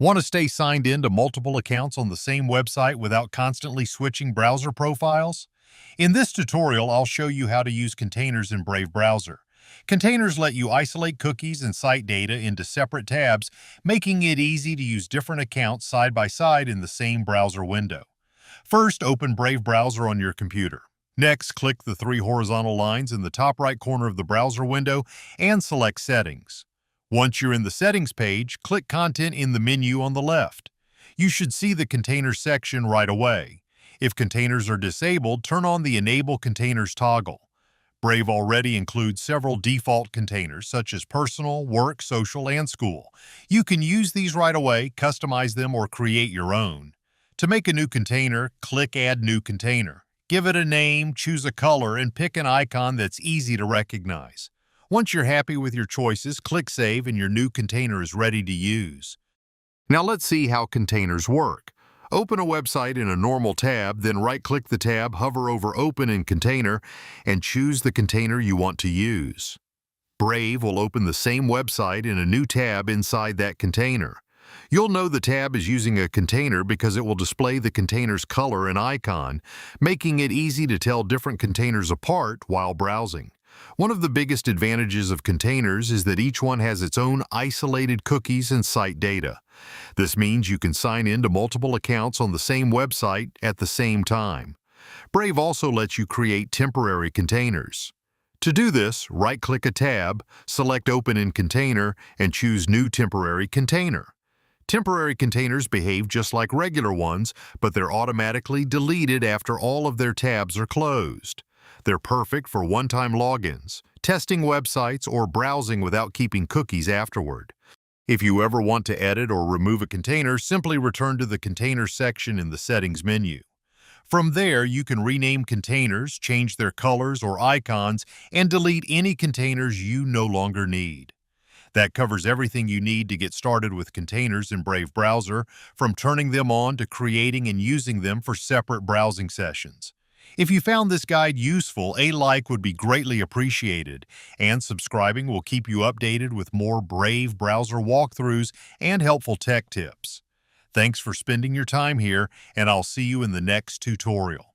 Want to stay signed in to multiple accounts on the same website without constantly switching browser profiles? In this tutorial, I'll show you how to use containers in Brave Browser. Containers let you isolate cookies and site data into separate tabs, making it easy to use different accounts side by side in the same browser window. First, open Brave Browser on your computer. Next, click the three horizontal lines in the top right corner of the browser window and select Settings. Once you're in the Settings page, click Content in the menu on the left. You should see the Containers section right away. If containers are disabled, turn on the Enable Containers toggle. Brave already includes several default containers, such as personal, work, social, and school. You can use these right away, customize them, or create your own. To make a new container, click Add New Container. Give it a name, choose a color, and pick an icon that's easy to recognize. Once you're happy with your choices, click Save and your new container is ready to use. Now let's see how containers work. Open a website in a normal tab, then right-click the tab, hover over Open in Container, and choose the container you want to use. Brave will open the same website in a new tab inside that container. You'll know the tab is using a container because it will display the container's color and icon, making it easy to tell different containers apart while browsing. One of the biggest advantages of containers is that each one has its own isolated cookies and site data. This means you can sign in to multiple accounts on the same website at the same time. Brave also lets you create temporary containers. To do this, right-click a tab, select Open in Container, and choose New Temporary Container. Temporary containers behave just like regular ones, but they're automatically deleted after all of their tabs are closed. They're perfect for one-time logins, testing websites, or browsing without keeping cookies afterward. If you ever want to edit or remove a container, simply return to the Container section in the Settings menu. From there, you can rename containers, change their colors or icons, and delete any containers you no longer need. That covers everything you need to get started with containers in Brave Browser, from turning them on to creating and using them for separate browsing sessions. If you found this guide useful, a like would be greatly appreciated, and subscribing will keep you updated with more Brave Browser walkthroughs and helpful tech tips. Thanks for spending your time here, and I'll see you in the next tutorial.